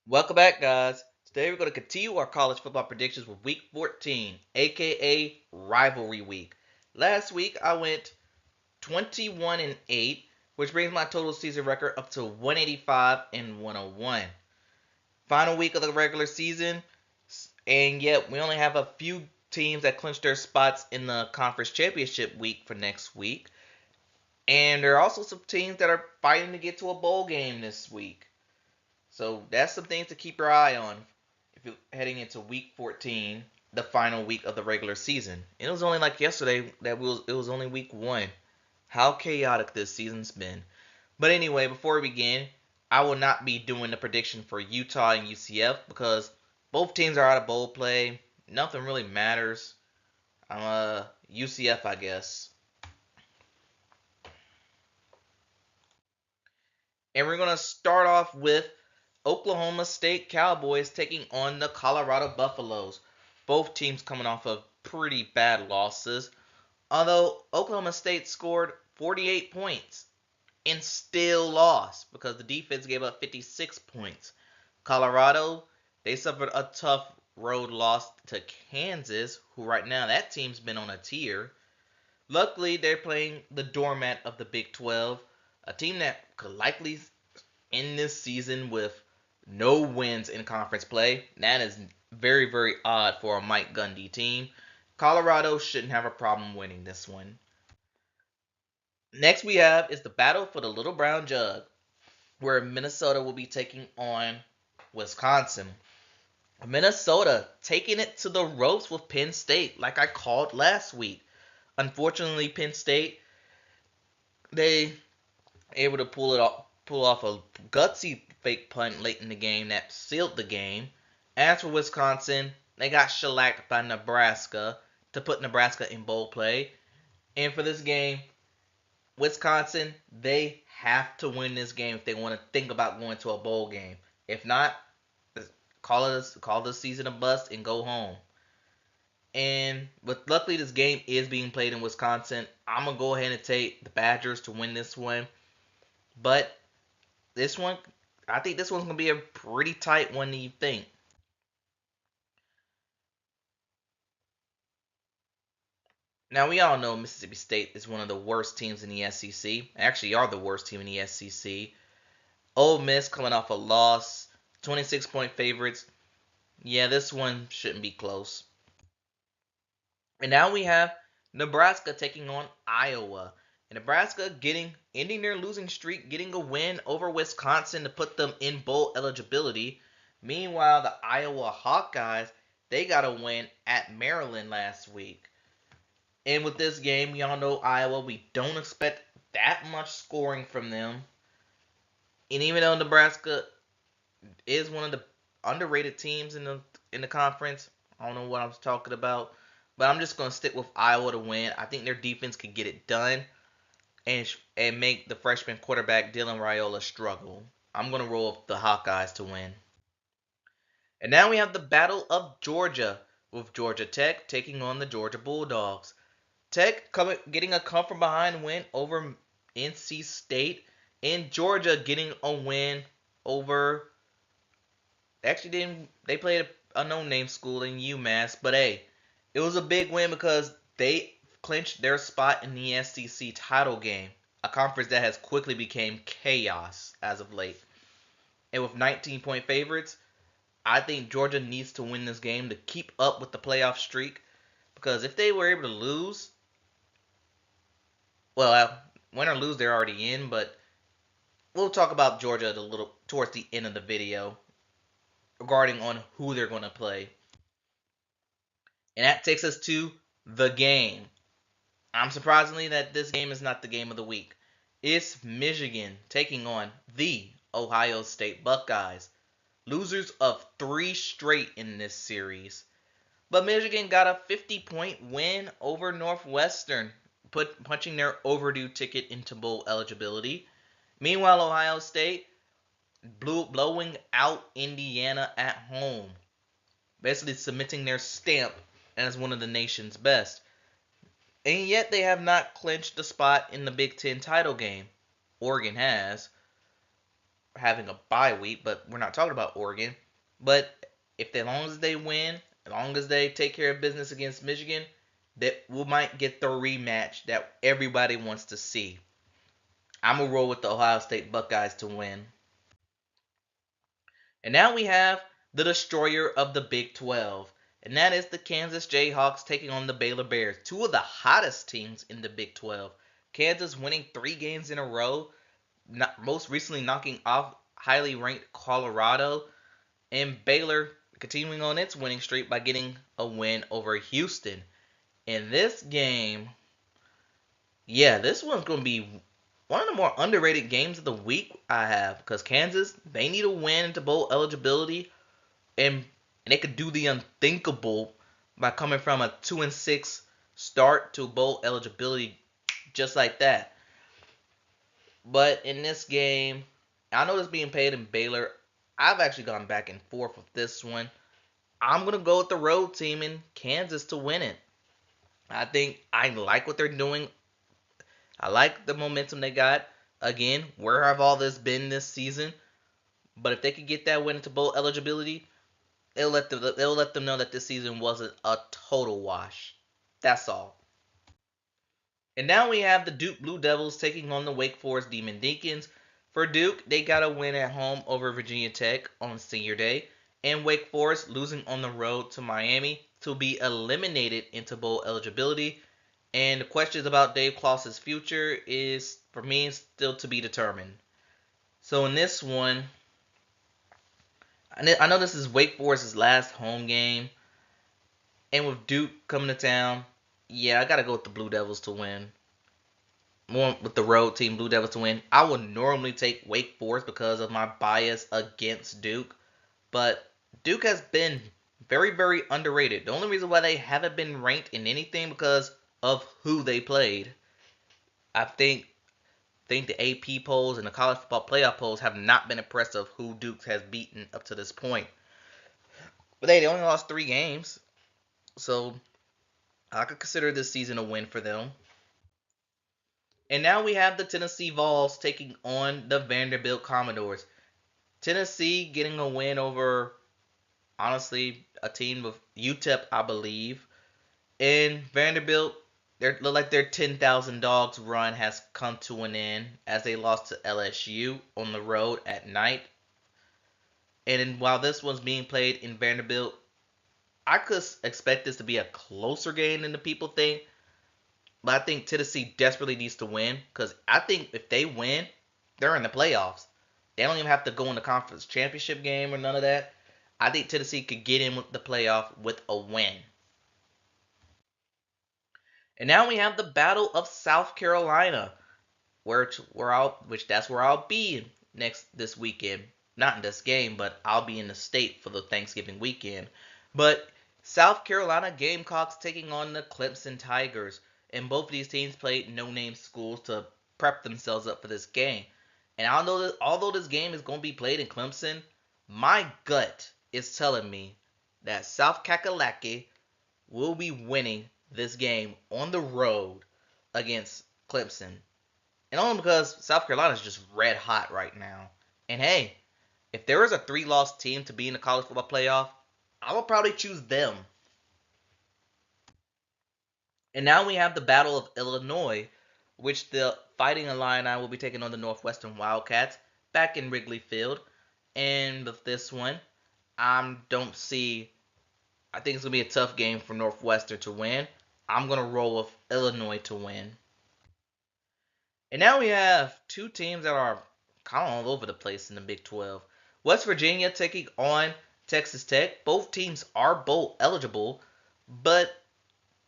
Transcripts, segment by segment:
Welcome back, guys. Today we're going to continue our college football predictions with Week 14, aka Rivalry Week. Last week I went 21 and 8, which brings my total season record up to 185 and 101. Final week of the regular season, and yet we only have a few teams that clinched their spots in the conference championship week for next week. And there are also some teams that are fighting to get to a bowl game this week. So that's some things to keep your eye on if you're heading into week 14, the final week of the regular season. It was only like yesterday that it was only week 1. How chaotic this season's been. But anyway, before we begin, I will not be doing the prediction for Utah and UCF because both teams are out of bowl play. Nothing really matters. I'm UCF, I guess. And we're going to start off with Oklahoma State Cowboys taking on the Colorado Buffaloes. Both teams coming off of pretty bad losses. Although Oklahoma State scored 48 points and still lost because the defense gave up 56 points. Colorado, they suffered a tough road loss to Kansas, who right now that team's been on a tear. Luckily, they're playing the doormat of the Big 12, a team that could likely end this season with no wins in conference play. That is very, very odd for a Mike Gundy team. Colorado shouldn't have a problem winning this one. Next we have is the battle for the Little Brown Jug, where Minnesota will be taking on Wisconsin. Minnesota taking it to the ropes with Penn State, like I called last week. Unfortunately, Penn State, they able to pull off a gutsy fake punt late in the game that sealed the game. As for Wisconsin, they got shellacked by Nebraska to put Nebraska in bowl play. And for this game, Wisconsin, they have to win this game if they want to think about going to a bowl game. If not, call this season a bust and go home. And but luckily this game is being played in Wisconsin. I'm gonna go ahead and take the Badgers to win this one. But this one, I think this one's gonna be a pretty tight one. Do you think? Now we all know Mississippi State is one of the worst teams in the SEC. Actually, are the worst team in the SEC. Ole Miss coming off a loss, 26-point favorites. Yeah, this one shouldn't be close. And now we have Nebraska taking on Iowa. And Nebraska ending their losing streak, getting a win over Wisconsin to put them in bowl eligibility. Meanwhile, the Iowa Hawkeyes, they got a win at Maryland last week. And with this game, we all know Iowa, we don't expect that much scoring from them. And even though Nebraska is one of the underrated teams in the conference, I don't know what I'm talking about, but I'm just gonna stick with Iowa to win. I think their defense could get it done and make the freshman quarterback Dylan Raiola struggle. I'm gonna roll with the Hawkeyes to win. And now we have the Battle of Georgia with Georgia Tech taking on the Georgia Bulldogs. Tech getting a come from behind win over NC State, and Georgia getting a win over. Actually, didn't they played a no-name school in UMass? But hey, it was a big win because they clinched their spot in the SEC title game, a conference that has quickly become chaos as of late. And with 19-point favorites, I think Georgia needs to win this game to keep up with the playoff streak. Because if they were able to lose, well, win or lose, they're already in. But we'll talk about Georgia a little towards the end of the video regarding on who they're going to play. And that takes us to the game. I'm surprisingly that this game is not the game of the week. It's Michigan taking on the Ohio State Buckeyes. Losers of 3 straight in this series. But Michigan got a 50-point win over Northwestern, punching their overdue ticket into bowl eligibility. Meanwhile, Ohio State blowing out Indiana at home, basically cementing their stamp as one of the nation's best. And yet they have not clinched the spot in the Big Ten title game. Oregon has. having a bye week, but we're not talking about Oregon. But if as long as they win, as long as they take care of business against Michigan, that we might get the rematch that everybody wants to see. I'm gonna roll with the Ohio State Buckeyes to win. And now we have the destroyer of the Big 12, and that is the Kansas Jayhawks taking on the Baylor Bears, two of the hottest teams in the Big 12. Kansas winning 3 games in a row, most recently knocking off highly ranked Colorado, and Baylor continuing on its winning streak by getting a win over Houston. In this game, yeah, this one's going to be one of the more underrated games of the week I have because Kansas, they need a win to bowl eligibility, and they could do the unthinkable by coming from a 2-6 start to bowl eligibility just like that. But in this game, I know it's being paid in Baylor. I've actually gone back and forth with this one. I'm going to go with the road team in Kansas to win it. I think I like what they're doing. I like the momentum they got. Again, where have all this been this season? But if they could get that win into bowl eligibility, it'll let them know that this season wasn't a total wash. That's all. And now we have the Duke Blue Devils taking on the Wake Forest Demon Deacons. For Duke, they got a win at home over Virginia Tech on Senior Day, and Wake Forest losing on the road to Miami to be eliminated into bowl eligibility. And the questions about Dave Claus's future is, for me, still to be determined. So in this one, I know this is Wake Forest's last home game, and with Duke coming to town, yeah, I gotta go with the Blue Devils to win. More with the road team, Blue Devils to win. I would normally take Wake Forest because of my bias against Duke, but Duke has been very, very underrated. The only reason why they haven't been ranked in anything because of who they played. I think the AP polls and the college football playoff polls have not been impressive of who Duke has beaten up to this point. But they only lost 3 games, so I could consider this season a win for them. And now we have the Tennessee Vols taking on the Vanderbilt Commodores. Tennessee getting a win over, honestly, a team with UTEP, I believe. And Vanderbilt, they look like their 10,000 dogs run has come to an end as they lost to LSU on the road at night. And while this one's being played in Vanderbilt, I could expect this to be a closer game than the people think. But I think Tennessee desperately needs to win because I think if they win, they're in the playoffs. They don't even have to go in the conference championship game or none of that. I think Tennessee could get in with the playoff with a win. And now we have the Battle of South Carolina, which that's where I'll be this weekend. Not in this game, but I'll be in the state for the Thanksgiving weekend. But South Carolina Gamecocks taking on the Clemson Tigers, and both of these teams played no-name schools to prep themselves up for this game. And although this game is going to be played in Clemson, my gut is telling me that South Kakalaki will be winning this game on the road against Clemson. And only because South Carolina is just red hot right now. And hey, if there is a 3-loss team to be in the college football playoff, I will probably choose them. And now we have the Battle of Illinois, which the Fighting Illini will be taking on the Northwestern Wildcats back in Wrigley Field. And with this one, I don't see. I think it's going to be a tough game for Northwestern to win. I'm going to roll with Illinois to win. And now we have two teams that are kind of all over the place in the Big 12. West Virginia taking on Texas Tech. Both teams are bowl eligible, but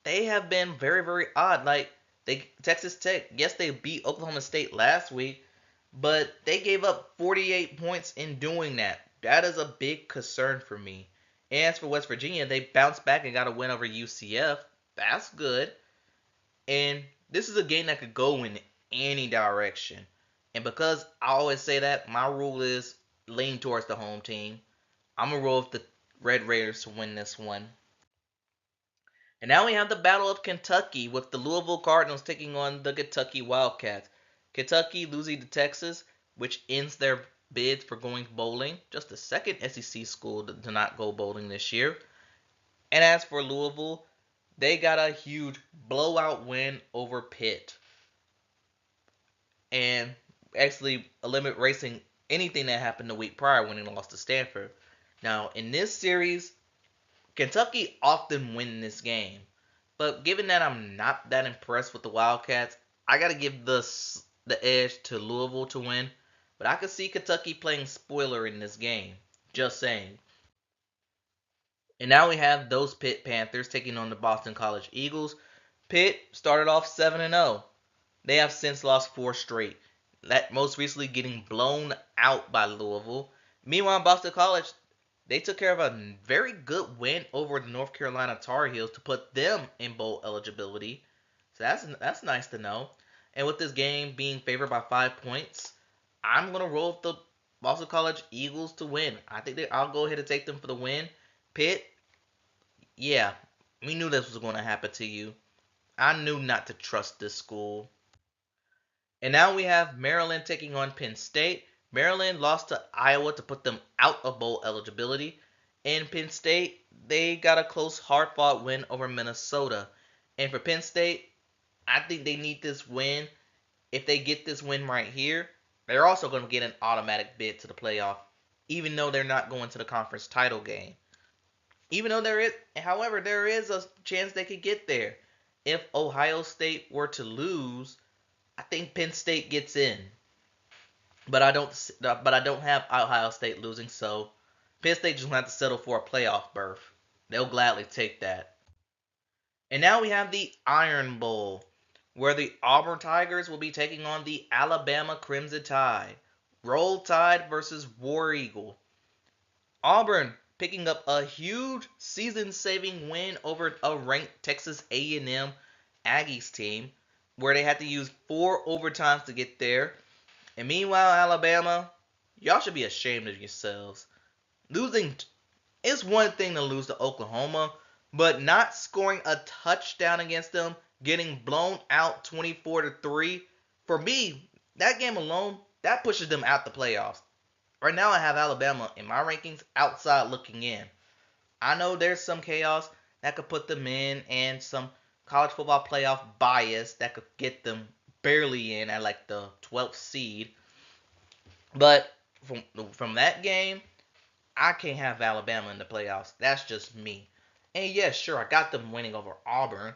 they have been very, very odd. Like Texas Tech, yes, they beat Oklahoma State last week, but they gave up 48 points in doing that. That is a big concern for me. And as for West Virginia, they bounced back and got a win over UCF. That's good. And this is a game that could go in any direction. And because I always say that, my rule is lean towards the home team. I'm going to roll with the Red Raiders to win this one. And now we have the Battle of Kentucky with the Louisville Cardinals taking on the Kentucky Wildcats. Kentucky losing to Texas, which ends their bids for going bowling, just the second SEC school to not go bowling this year. And as for Louisville, they got a huge blowout win over Pitt and actually eliminate racing anything that happened the week prior when they lost to Stanford. Now, in this series, Kentucky often win this game. But given that I'm not that impressed with the Wildcats, I got to give the edge to Louisville to win. But I could see Kentucky playing spoiler in this game. Just saying. And now we have those Pitt Panthers taking on the Boston College Eagles. Pitt started off 7-0. They have since lost four straight. That most recently getting blown out by Louisville. Meanwhile, Boston College, they took care of a very good win over the North Carolina Tar Heels to put them in bowl eligibility. So that's nice to know. And with this game being favored by 5 points, I'm gonna roll with the Boston College Eagles to win. I think I'll go ahead and take them for the win. Pitt, yeah, we knew this was going to happen to you. I knew not to trust this school. And now we have Maryland taking on Penn State. Maryland lost to Iowa to put them out of bowl eligibility. And Penn State, they got a close, hard fought win over Minnesota. And for Penn State, I think they need this win. If they get this win right here, they're also going to get an automatic bid to the playoff, even though they're not going to the conference title game. Even though however, there is a chance they could get there. If Ohio State were to lose, I think Penn State gets in, but I don't. But I don't have Ohio State losing, so Penn State just gonna have to settle for a playoff berth. They'll gladly take that. And now we have the Iron Bowl, where the Auburn Tigers will be taking on the Alabama Crimson Tide. Roll Tide versus War Eagle. Auburn picking up a huge season-saving win over a ranked Texas A&M Aggies team, where they had to use 4 overtimes to get there. And meanwhile, Alabama, y'all should be ashamed of yourselves. Losing is one thing to lose to Oklahoma, but not scoring a touchdown against them, getting blown out 24-3. For me, that game alone, that pushes them out the playoffs. Right now, I have Alabama in my rankings outside looking in. I know there's some chaos that could put them in and some college football playoff bias that could get them barely in at like the 12th seed. But from that game, I can't have Alabama in the playoffs. That's just me. And yes, sure, I got them winning over Auburn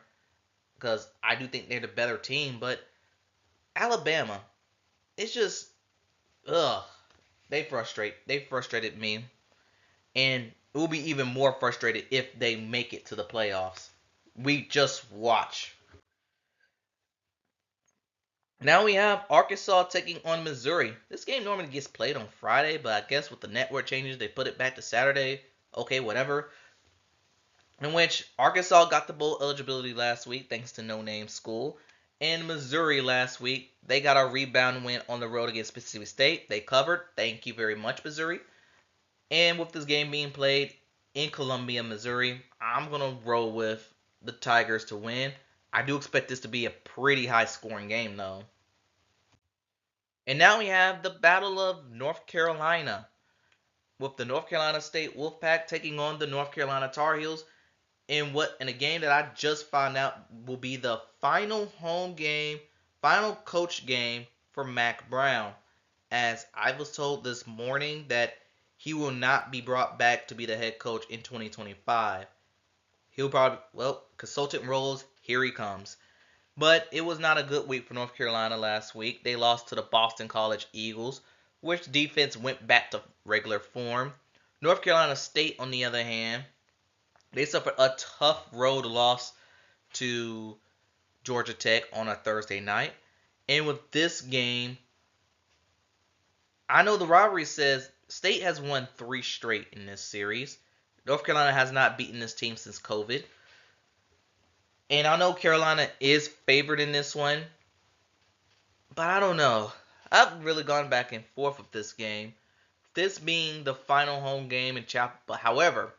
because I do think they're the better team. But Alabama, it's just, ugh, they frustrated me, and it will be even more frustrated if they make it to the playoffs. We just watch. Now we have Arkansas taking on Missouri. This game normally gets played on Friday, but I guess with the network changes, they put it back to Saturday. Okay, whatever. In which Arkansas got the bowl eligibility last week thanks to No Name School. And Missouri last week, they got a rebound win on the road against Mississippi State. They covered. Thank you very much, Missouri. And with this game being played in Columbia, Missouri, I'm going to roll with the Tigers to win. I do expect this to be a pretty high scoring game, though. And now we have the Battle of North Carolina, with the North Carolina State Wolfpack taking on the North Carolina Tar Heels in a game that I just found out will be the final home game, final coach game for Mack Brown. As I was told this morning that he will not be brought back to be the head coach in 2025. He'll probably, well, consultant roles, here he comes. But it was not a good week for North Carolina last week. They lost to the Boston College Eagles, which defense went back to regular form. North Carolina State, on the other hand, they suffered a tough road loss to Georgia Tech on a Thursday night. And with this game, I know the rivalry says State has won 3 straight in this series. North Carolina has not beaten this team since COVID. And I know Carolina is favored in this one, but I don't know. I've really gone back and forth with this game. This being the final home game in Chapel, however,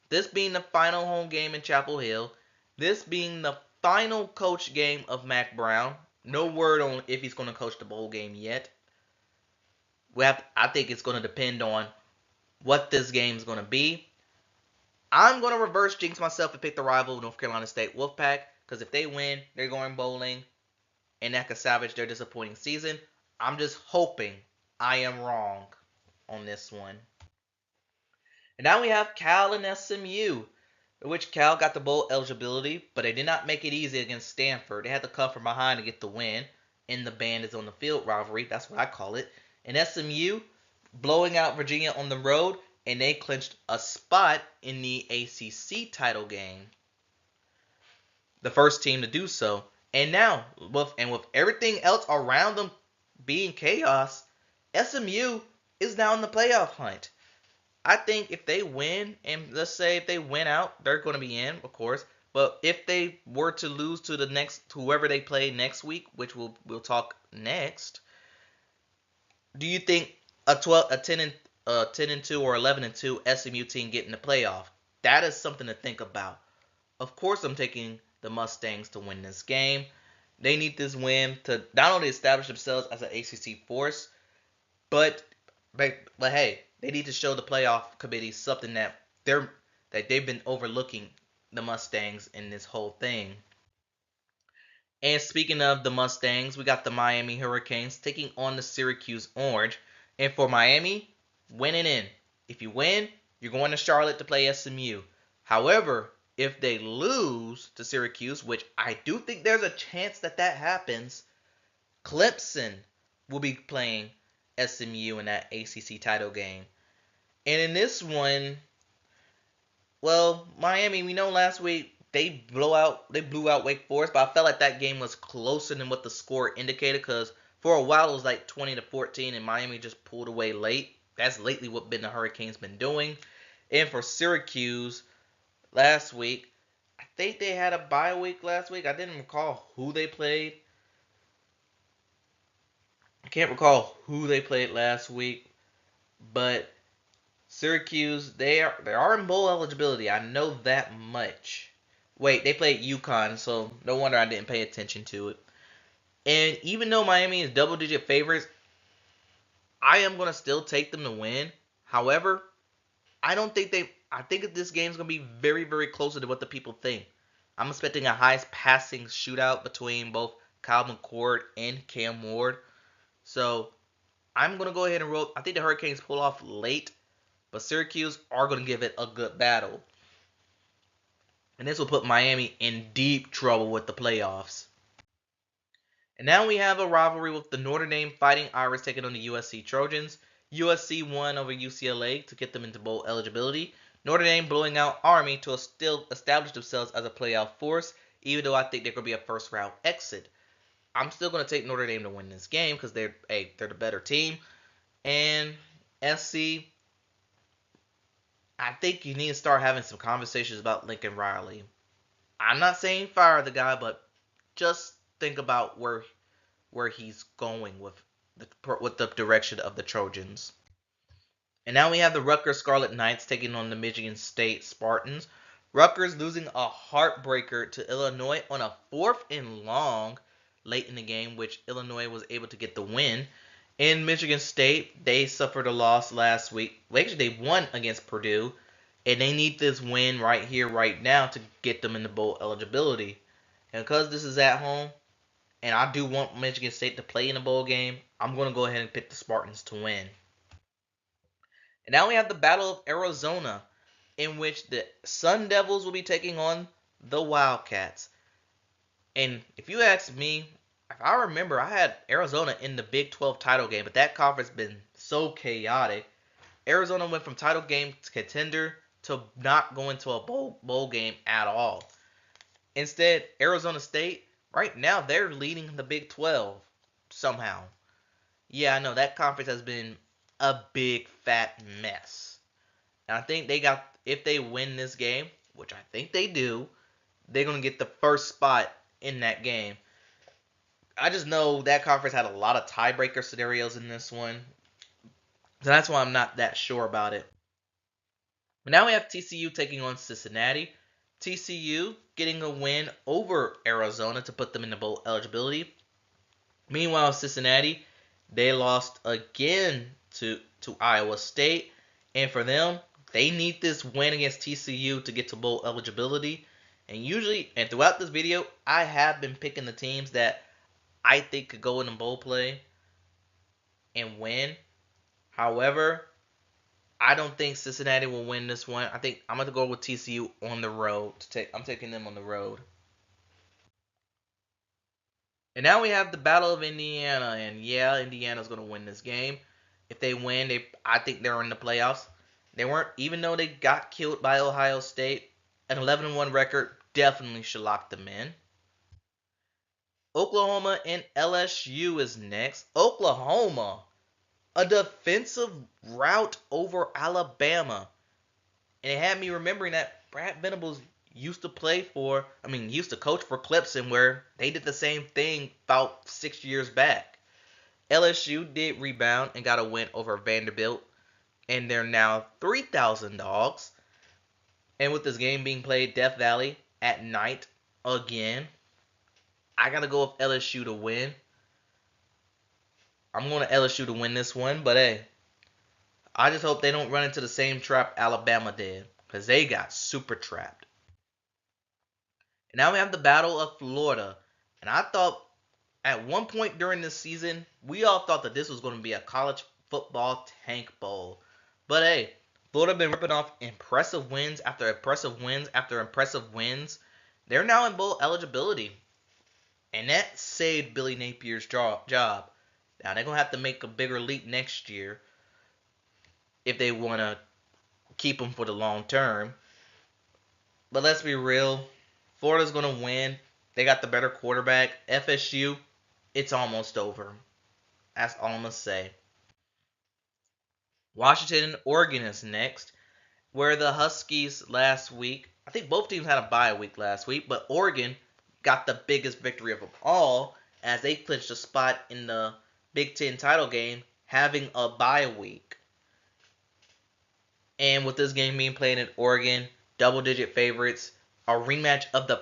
this being the final home game in Chapel Hill, this being the final coach game of Mack Brown. No word on if he's going to coach the bowl game yet. I think it's going to depend on what this game is going to be. I'm going to reverse jinx myself and pick the rival North Carolina State Wolfpack because if they win, they're going bowling, and that could salvage their disappointing season. I'm just hoping I am wrong on this one. And now we have Cal and SMU, in which Cal got the bowl eligibility, but they did not make it easy against Stanford. They had to come from behind to get the win. And the band is on the field rivalry. That's what I call it. And SMU blowing out Virginia on the road, and they clinched a spot in the ACC title game. The first team to do so. And now, with everything else around them being chaos, SMU is now in the playoff hunt. I think if they win, and let's say if they win out, they're going to be in, of course. But if they were to lose to the next whoever they play next week, which we'll talk next, do you think a 10 and 2 or 11 and 2 SMU team get in the playoff? That is something to think about. Of course, I'm taking the Mustangs to win this game. They need this win to not only establish themselves as an ACC force, but hey, they need to show the playoff committee something that they've been overlooking the Mustangs in this whole thing. And speaking of the Mustangs, we got the Miami Hurricanes taking on the Syracuse Orange. And for Miami, winning in. If you win, you're going to Charlotte to play SMU. However, if they lose to Syracuse, which I do think there's a chance that happens, Clemson will be playing SMU in that ACC title game. And in this one, well, Miami, we know last week they blew out Wake Forest, but I felt like that game was closer than what the score indicated because for a while it was like 20-14 and Miami just pulled away late. That's lately what the Hurricanes been doing. And for Syracuse last week, I think they had a bye week last week. I didn't recall who they played. I can't recall who they played last week, but Syracuse, they are in bowl eligibility. I know that much. Wait, they played UConn, so no wonder I didn't pay attention to it. And even though Miami is double-digit favorites, I am going to still take them to win. However, I think this game is going to be very, very closer to what the people think. I'm expecting a highest passing shootout between both Kyle McCord and Cam Ward. So I'm going to go ahead and roll. I think the Hurricanes pull off late, but Syracuse are going to give it a good battle. And this will put Miami in deep trouble with the playoffs. And now we have a rivalry with the Notre Dame Fighting Irish taking on the USC Trojans. USC won over UCLA to get them into bowl eligibility. Notre Dame blowing out Army to still establish themselves as a playoff force, even though I think they're going to be a first round exit. I'm still going to take Notre Dame to win this game because they're the better team. And SC, I think you need to start having some conversations about Lincoln Riley. I'm not saying fire the guy, but just think about where he's going with the direction of the Trojans. And now we have the Rutgers Scarlet Knights taking on the Michigan State Spartans. Rutgers losing a heartbreaker to Illinois on a 4th and long late in the game, which Illinois was able to get the win. In Michigan State, they suffered a loss last week. Well, actually, they won against Purdue, and they need this win right here, right now, to get them in the bowl eligibility. And because this is at home, and I do want Michigan State to play in a bowl game, I'm going to go ahead and pick the Spartans to win. And now we have the Battle of Arizona, in which the Sun Devils will be taking on the Wildcats. And if you ask me, if I remember, I had Arizona in the Big 12 title game, but that conference has been so chaotic. Arizona went from title game to contender to not going to a bowl game at all. Instead, Arizona State, right now, they're leading the Big 12 somehow. Yeah, I know, that conference has been a big, fat mess. And I think if they win this game, which I think they do, they're going to get the first spot in that game. I just know that conference had a lot of tiebreaker scenarios in this one. So that's why I'm not that sure about it. But now we have TCU taking on Cincinnati. TCU getting a win over Arizona to put them in the bowl eligibility. Meanwhile, Cincinnati, they lost again to Iowa State, and for them, they need this win against TCU to get to bowl eligibility. And throughout this video, I have been picking the teams that I think could go in the bowl play and win. However, I don't think Cincinnati will win this one. I think I'm going to go with TCU on the road. I'm taking them on the road. And now we have the Battle of Indiana, and yeah, Indiana's going to win this game. If they win, I think they're in the playoffs. They weren't, even though they got killed by Ohio State, an 11-1 record definitely should lock them in. Oklahoma and LSU is next. Oklahoma, a defensive route over Alabama. And it had me remembering that Brad Venables used to coach for Clemson, where they did the same thing about 6 years back. LSU did rebound and got a win over Vanderbilt, and they're now 3,000 dogs. And with this game being played Death Valley at night again, I gotta go with LSU to win. I'm going to LSU to win this one, but hey, I just hope they don't run into the same trap Alabama did, because they got super trapped. And now we have the Battle of Florida. And I thought at one point during this season, we all thought that this was going to be a college football tank bowl. But hey, Florida been ripping off impressive wins after impressive wins after impressive wins. They're now in bowl eligibility. And that saved Billy Napier's job. Now they're going to have to make a bigger leap next year if they want to keep him for the long term. But let's be real, Florida's going to win. They got the better quarterback. FSU, it's almost over. That's all I'm going to say. Washington and Oregon is next, where the Huskies last week, I think both teams had a bye week last week, but Oregon got the biggest victory of them all as they clinched a spot in the Big Ten title game, having a bye week. And with this game being played in Oregon, double-digit favorites, a rematch of the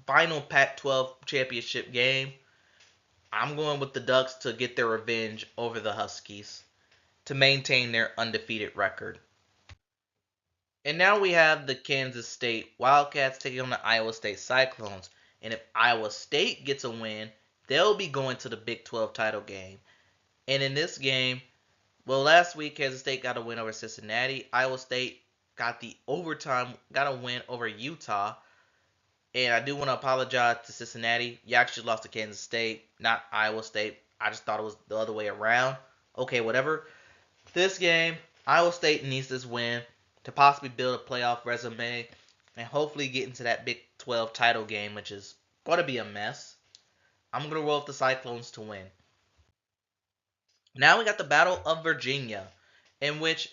final Pac-12 championship game, I'm going with the Ducks to get their revenge over the Huskies to maintain their undefeated record. And now we have the Kansas State Wildcats taking on the Iowa State Cyclones. And if Iowa State gets a win, they'll be going to the Big 12 title game. And in this game, well, last week Kansas State got a win over Cincinnati. Iowa State got a win over Utah. And I do want to apologize to Cincinnati. You actually lost to Kansas State, not Iowa State. I just thought it was the other way around. Okay, whatever. This game, Iowa State needs this win to possibly build a playoff resume and hopefully get into that Big 12 title game, which is going to be a mess. I'm going to roll with the Cyclones to win. Now we got the Battle of Virginia, in which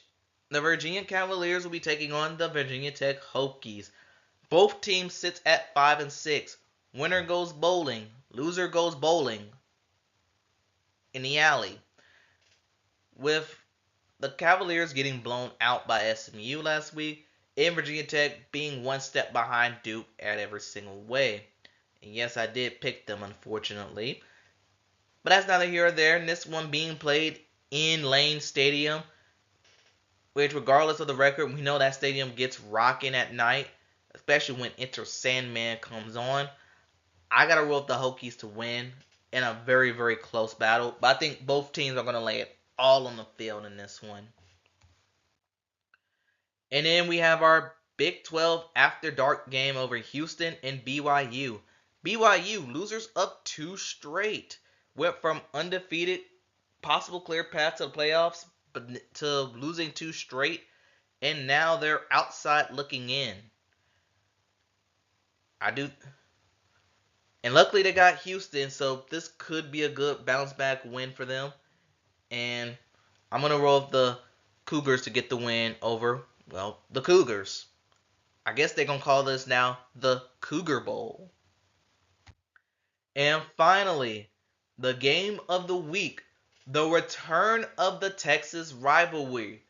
the Virginia Cavaliers will be taking on the Virginia Tech Hokies. Both teams sit at 5-6. Winner goes bowling. Loser goes bowling in the alley. With the Cavaliers getting blown out by SMU last week, and Virginia Tech being one step behind Duke at every single way. And yes, I did pick them, unfortunately. But that's neither here or there. And this one being played in Lane Stadium, which regardless of the record, we know that stadium gets rocking at night, especially when Enter Sandman comes on. I got to roll with the Hokies to win in a very, very close battle. But I think both teams are going to lay it all on the field in this one. And then we have our Big 12 After Dark game over Houston and BYU. BYU, losers of 2 straight. Went from undefeated, possible clear path to the playoffs, but to losing 2 straight. And now they're outside looking in. And luckily they got Houston, so this could be a good bounce back win for them. And I'm going to roll with the Cougars to get the win over, well, the Cougars. I guess they're going to call this now the Cougar Bowl. And finally, the game of the week, the return of the Texas rivalry.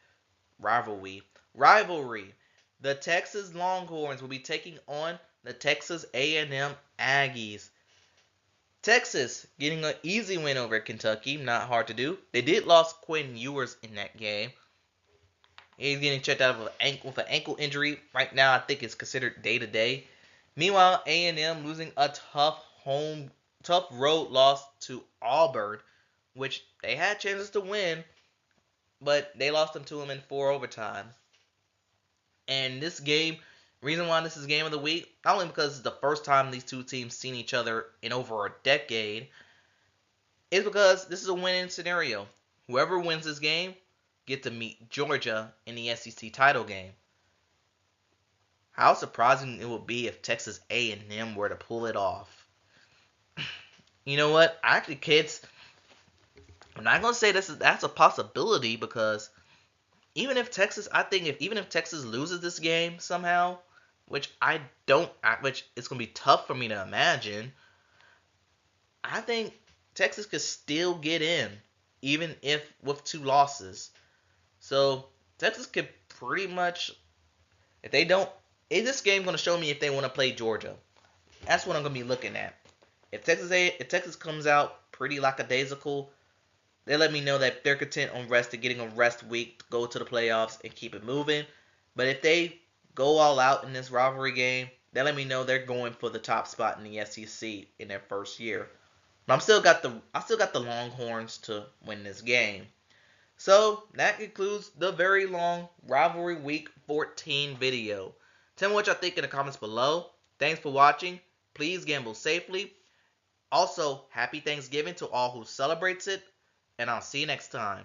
The Texas Longhorns will be taking on the Texas A&M Aggies. Texas getting an easy win over Kentucky, not hard to do. They did lose Quinn Ewers in that game. He's getting checked out with an ankle injury. Right now, I think it's considered day to day. Meanwhile, A&M losing a tough road loss to Auburn, which they had chances to win, but they lost them to them in 4 overtime. And this game, reason why this is game of the week, not only because it's the first time these two teams seen each other in over a decade, is because this is a winning scenario. Whoever wins this game get to meet Georgia in the SEC title game. How surprising it would be if Texas A&M were to pull it off. You know what? Actually, kids, I'm not gonna say that's a possibility because even if Texas loses this game somehow, which I don't, which it's gonna be tough for me to imagine, I think Texas could still get in, even if with 2 losses. So Texas could pretty much, if they don't, is this game gonna show me if they want to play Georgia? That's what I'm gonna be looking at. If Texas comes out pretty lackadaisical, they let me know that they're content on getting a rest week to go to the playoffs and keep it moving. But if they go all out in this rivalry game, they let me know they're going for the top spot in the SEC in their first year. But I still got the Longhorns to win this game. So that concludes the very long rivalry week 14 video. Tell me what y'all think in the comments below. Thanks for watching. Please gamble safely. Also, happy Thanksgiving to all who celebrates it, and I'll see you next time.